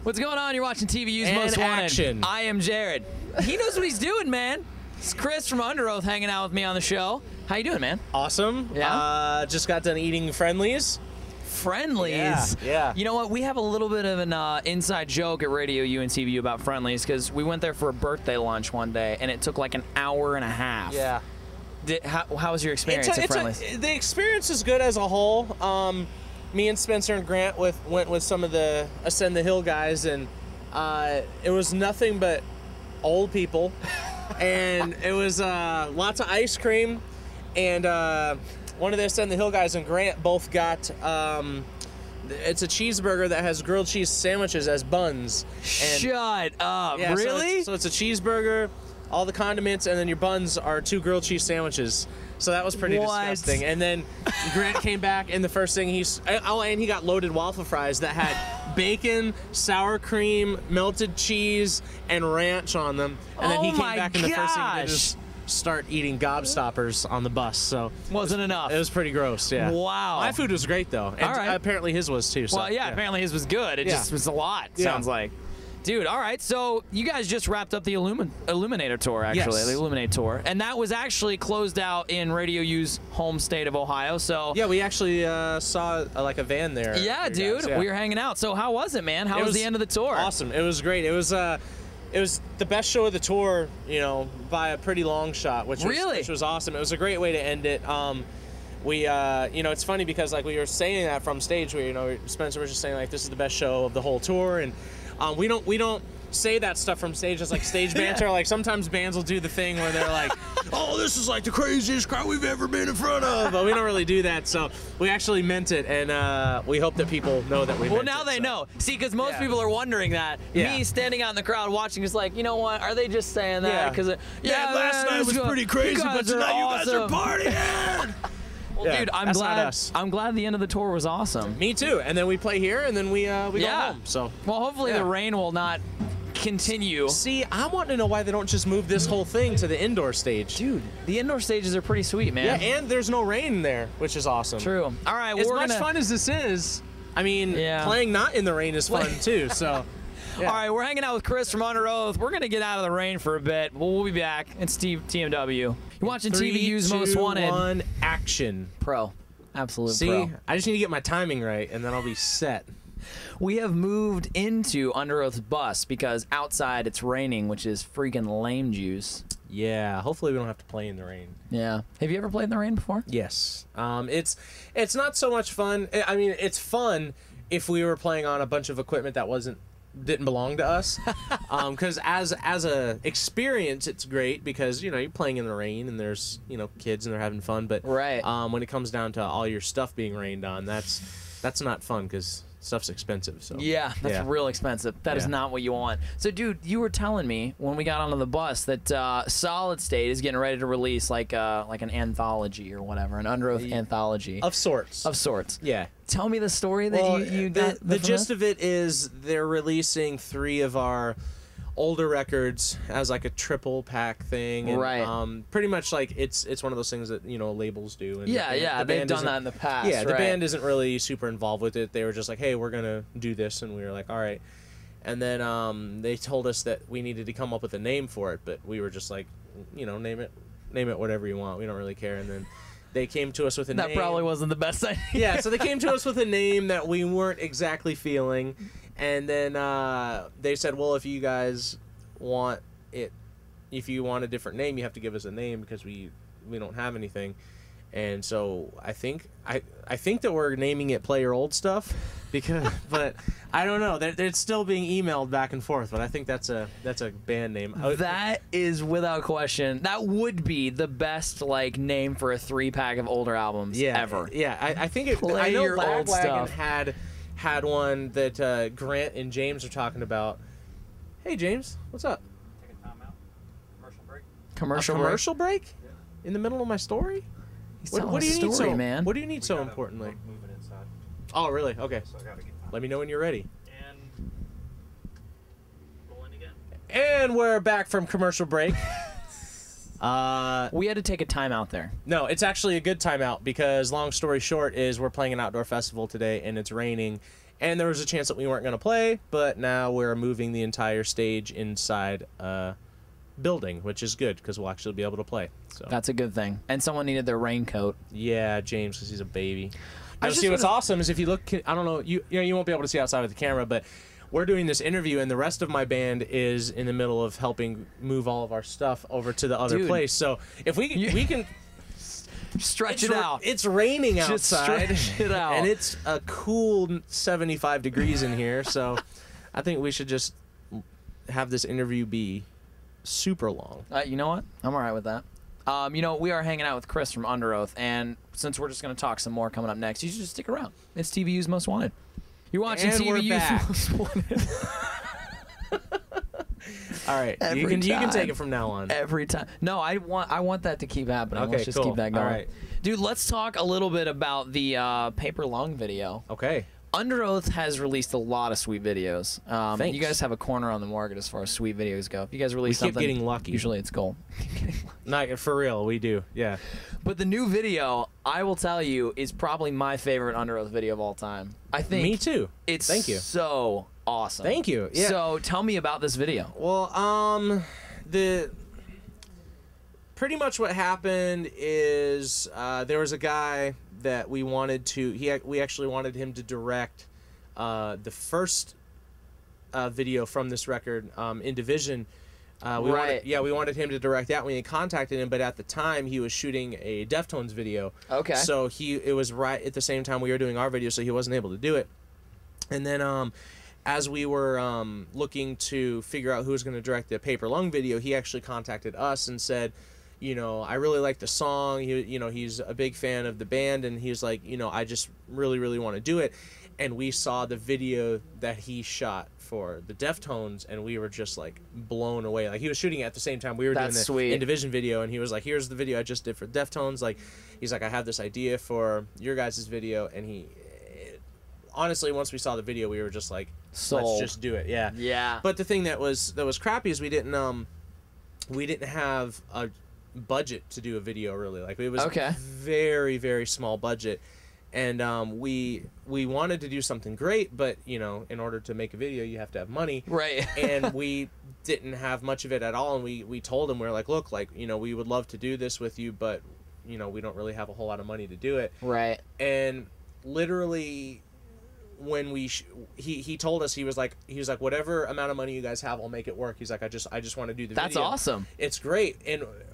What's going on? You're watching TVU's Most Wanted. Action. I am Jared. He knows what he's doing, man. It's Chris from Underoath hanging out with me on the show. How you doing, man? Awesome. Yeah? Just got done eating Friendlies. Friendlies. Yeah. You know what? We have a little bit of an inside joke at Radio U and TVU about Friendlies because we went there for a birthday lunch one day and it took like an hour and a half. Yeah. How was your experience at Friendlies? The experience is good as a whole. Me and Spencer and Grant went with some of the Ascend the Hill guys, and it was nothing but old people. And it was lots of ice cream, and one of the Ascend the Hill guys and Grant both got it's a cheeseburger that has grilled cheese sandwiches as buns. And Shut up. yeah, Really? So it's a cheeseburger, all the condiments, and then your buns are 2 grilled cheese sandwiches. So that was pretty disgusting. And then Grant came back, and the first thing and he got loaded waffle fries that had bacon, sour cream, melted cheese, and ranch on them. And then he came back, and the first thing he did was start eating gobstoppers on the bus. So wasn't enough. It was pretty gross. Yeah. Wow. My food was great though, and all right. apparently his was too. So, well, yeah, apparently his was good. It just was a lot. Sounds like. Dude, all right. So you guys just wrapped up the Illuminator tour, actually, the Illuminate tour, and that was actually closed out in Radio U's home state of Ohio. So yeah, we actually saw like a van there. Yeah, dude, we were hanging out. So how was it, man? How was the end of the tour? Awesome. It was great. It was the best show of the tour, you know, by a pretty long shot, which was awesome. It was a great way to end it. We, you know, it's funny because like we were saying that from stage, where, you know, Spencer was just saying like this is the best show of the whole tour, and we don't say that stuff from stage as like stage banter. Like sometimes bands will do the thing where they're like, oh, this is like the craziest crowd we've ever been in front of, but we don't really do that. So we actually meant it, and we hope that people know that we meant it. Well, now they know. See, because most people are wondering that. Me standing out in the crowd watching is like, you know what? Are they just saying that? Because last night was pretty crazy, but tonight you guys are partying. Well, dude, I'm glad the end of the tour was awesome. Me too. And then we play here, and then we go home. So well, hopefully the rain will not continue. See, I want to know why they don't just move this whole thing to the indoor stage. Dude, the indoor stages are pretty sweet, man. Yeah, and there's no rain there, which is awesome. True. All right, well, as much fun as this is, I mean, playing not in the rain is fun too. So. All right, we're hanging out with Chris from Underoath. We're going to get out of the rain for a bit. We'll be back. It's TMW. You're watching TVU's Most Wanted. 3, 2, 1, action. Pro. Absolute pro. See, I just need to get my timing right, and then I'll be set. We have moved into Underoath's bus because outside it's raining, which is freaking lame juice. Yeah, hopefully we don't have to play in the rain. Yeah. Have you ever played in the rain before? Yes. It's not so much fun. I mean, it's fun if we were playing on a bunch of equipment that didn't belong to us, because as a experience it's great because, you know, you're playing in the rain and there's, you know, kids and they're having fun, but when it comes down to all your stuff being rained on, that's not fun because stuff's expensive. So yeah, that's real expensive. That is not what you want. So dude, you were telling me when we got onto the bus that Solid State is getting ready to release like an anthology or whatever, an Underoath anthology of sorts. Yeah. Tell me the story that you got. The gist of it is they're releasing 3 of our older records as like a triple pack thing, and pretty much like it's one of those things that, you know, labels do. And they've done that in the past. Yeah, the band isn't really super involved with it. They were just like, hey, we're gonna do this, and we were like, all right. And then they told us that we needed to come up with a name for it, but we were just like, you know, name it whatever you want. We don't really care. And then they came to us with a name. That probably wasn't the best idea. Yeah, so they came to us with a name that we weren't exactly feeling. And then they said, well, if you guys want it, if you want a different name, you have to give us a name because we don't have anything. And so I think that we're naming it Play Your Old Stuff, but I don't know. It's still being emailed back and forth, but I think that's a band name. That is without question. That would be the best like name for a 3-pack of older albums ever. Yeah, I think it. Play I know Your Old Stuff had one that Grant and James are talking about. Hey James, what's up? Taking time out. Commercial break. Commercial break? Yeah. In the middle of my story? What do you need so, man? What do you need so importantly? Moving inside. Oh, really? Okay. So I gotta get Let me know when you're ready. And rolling again. And we're back from commercial break. We had to take a timeout there. No, it's actually a good timeout because long story short is we're playing an outdoor festival today and it's raining. And there was a chance that we weren't going to play, but now we're moving the entire stage inside a building, which is good because we'll actually be able to play. So that's a good thing. And someone needed their raincoat. Yeah, James, because he's a baby. Now, see, what's awesome is if you look, I don't know, you won't be able to see outside of the camera, but we're doing this interview, and the rest of my band is in the middle of helping move all of our stuff over to the other place. So if we can stretch it out. It's raining outside. Just stretch it out. And it's a cool 75 degrees in here, so I think we should just have this interview be super long. You know what? I'm all right with that. You know, we are hanging out with Chris from Underoath, and since we're just going to talk some more coming up next, you should just stick around. It's TVU's Most Wanted. You're watching TVU's Most Wanted. All right, you can take it from now on. Every time. No, I want that to keep happening. Okay, let's just keep that going. All right. Dude, let's talk a little bit about the Paper Lung video. Okay. Underoath has released a lot of sweet videos. Thanks. You guys have a corner on the market as far as sweet videos go. If you guys release something, getting lucky. Usually it's gold. Not for real, we do. Yeah. But the new video, I will tell you, is probably my favorite Underoath video of all time. I think. Me too. It's Thank you. So awesome. Thank you. Yeah. So tell me about this video. Well, pretty much what happened is there was a guy that we wanted to. We actually wanted him to direct the first video from this record in Division. We wanted him to direct that. We contacted him, but at the time he was shooting a Deftones video. Okay. So it was right at the same time we were doing our video, so he wasn't able to do it. And then as we were looking to figure out who was going to direct the Paper Lung video, he actually contacted us and said, you know, I really like the song. He's a big fan of the band, and he was like, you know, I just really, really want to do it. And we saw the video that he shot for the Deftones, and we were just like blown away. Like he was shooting it at the same time we were doing the In Division video, and he was like, "Here's the video I just did for Deftones." Like, he's like, "I have this idea for your guys' video," and honestly, once we saw the video, we were just like, "Let's just do it." Yeah. Yeah. But the thing that was crappy is we didn't have a budget to do a video really. Like it was very, very small budget. And we wanted to do something great, but you know, in order to make a video, you have to have money, right? And we didn't have much of it at all. And we told him, we were like, look, like, you know, we would love to do this with you, but you know, we don't really have a whole lot of money to do it, right? And literally, when he told us, he was like, whatever amount of money you guys have, I'll make it work. He's like, I just want to do the video. That's awesome. It's great.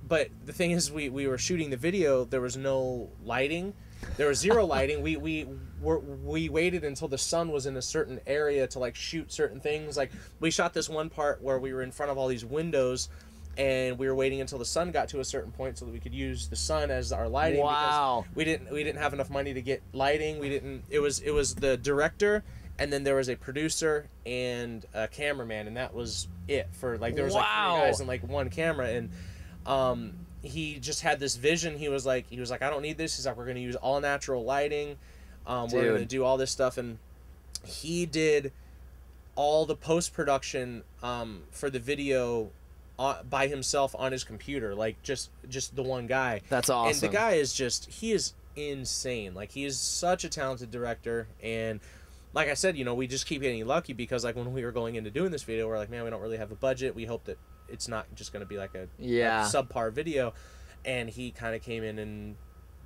But the thing is, we were shooting the video. There was no lighting. There was zero lighting. We waited until the sun was in a certain area to like shoot certain things. Like we shot this one part where we were in front of all these windows, and we were waiting until the sun got to a certain point so that we could use the sun as our lighting. Wow. Because we didn't have enough money to get lighting. It was the director, and then there was a producer and a cameraman, and that was it for like there was like 3 guys and like 1 camera. And he just had this vision. He was like, I don't need this. He's like, we're going to use all natural lighting. We're going to do all this stuff. And he did all the post-production for the video by himself on his computer. Like, just the one guy. That's awesome. And the guy is he is insane. Like, he is such a talented director. And like I said, you know, we just keep getting lucky because, like, when we were going into doing this video, we're like, man, we don't really have a budget. We hope that it's not just going to be like a subpar video. And he kind of came in and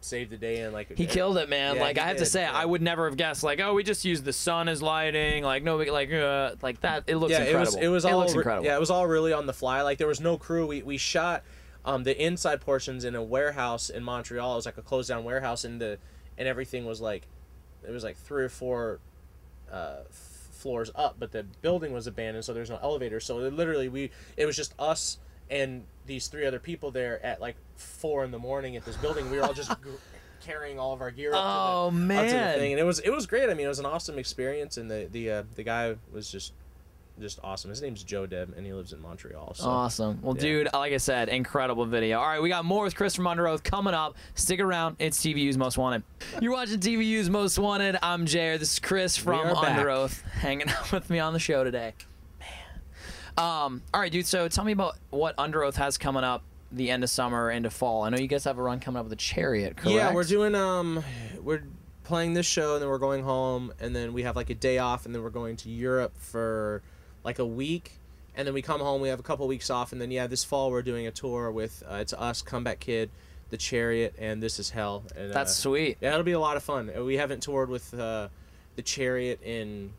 saved the day, and like he killed it, man. Yeah, like I have to say, I would never have guessed. Like, oh, we just used the sun as lighting. Like nobody, like that. It looks incredible. It looks incredible. Yeah, it was all really on the fly. Like there was no crew. We shot the inside portions in a warehouse in Montreal. It was like a closed down warehouse, and everything was like, it was like 3 or 4 floors up, but the building was abandoned, so there's no elevator. So it was just us and these 3 other people there at like 4 in the morning at this building. We were all just carrying all of our gear up to the thing, and it was great. I mean, it was an awesome experience, and the guy was just awesome. His name's Joe Deb, and he lives in Montreal. So, awesome. Well, dude, like I said, incredible video. All right, we got more with Chris from Underoath coming up. Stick around. It's TVU's Most Wanted. You're watching TVU's Most Wanted. I'm Jared. This is Chris from Underoath hanging out with me on the show today. Man. All right, dude, so tell me about what Underoath has coming up the end of summer into fall. I know you guys have a run coming up with the Chariot, correct? Yeah, we're doing we're playing this show, and then we're going home, and then we have like a day off, and then we're going to Europe for like a week, and then we come home. We have a couple weeks off, and then this fall we're doing a tour with it's us, Comeback Kid, the Chariot, and This Is Hell. And, that's sweet. Yeah, it'll be a lot of fun. We haven't toured with the Chariot in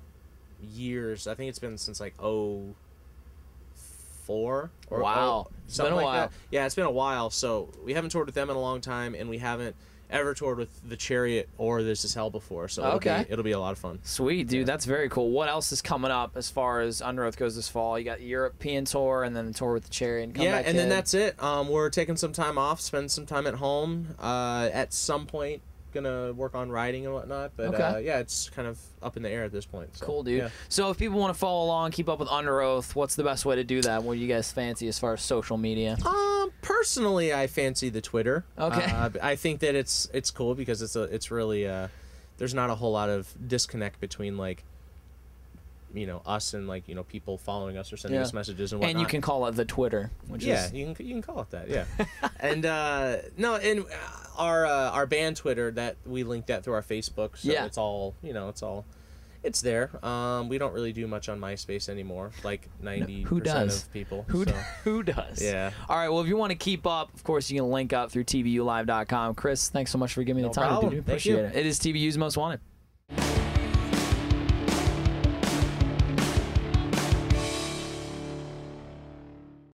years. I think it's been since like 2004 or wow, it's been a while. Yeah, it's been a while. So we haven't toured with them in a long time, and we haven't ever toured with the Chariot or This Is Hell before. So it'll be a lot of fun. Sweet, dude. That's very cool. What else is coming up as far as Underoath goes this fall? You got the European tour, and then the tour with the Chariot. And Comeback Kid. Then that's it. We're taking some time off, spend some time at home. At some point, gonna work on writing and whatnot, but it's kind of up in the air at this point. So, cool, dude. So if people want to follow along, keep up with Underoath, what's the best way to do that? What do you guys fancy as far as social media? Personally, I fancy the Twitter. Okay. I think that it's cool because it's really there's not a whole lot of disconnect between like us and like people following us or sending us messages and whatnot. And you can call it the Twitter, which is you can call it that, yeah. And our band Twitter, that we link that through our Facebook, so it's all it's there. We don't really do much on MySpace anymore, like 90% of people. Who does? Yeah. All right, well, if you want to keep up, of course, you can link up through TVUlive.com. Chris, thanks so much for giving me the time. No problem. Dude. Appreciate it. It is TVU's Most Wanted.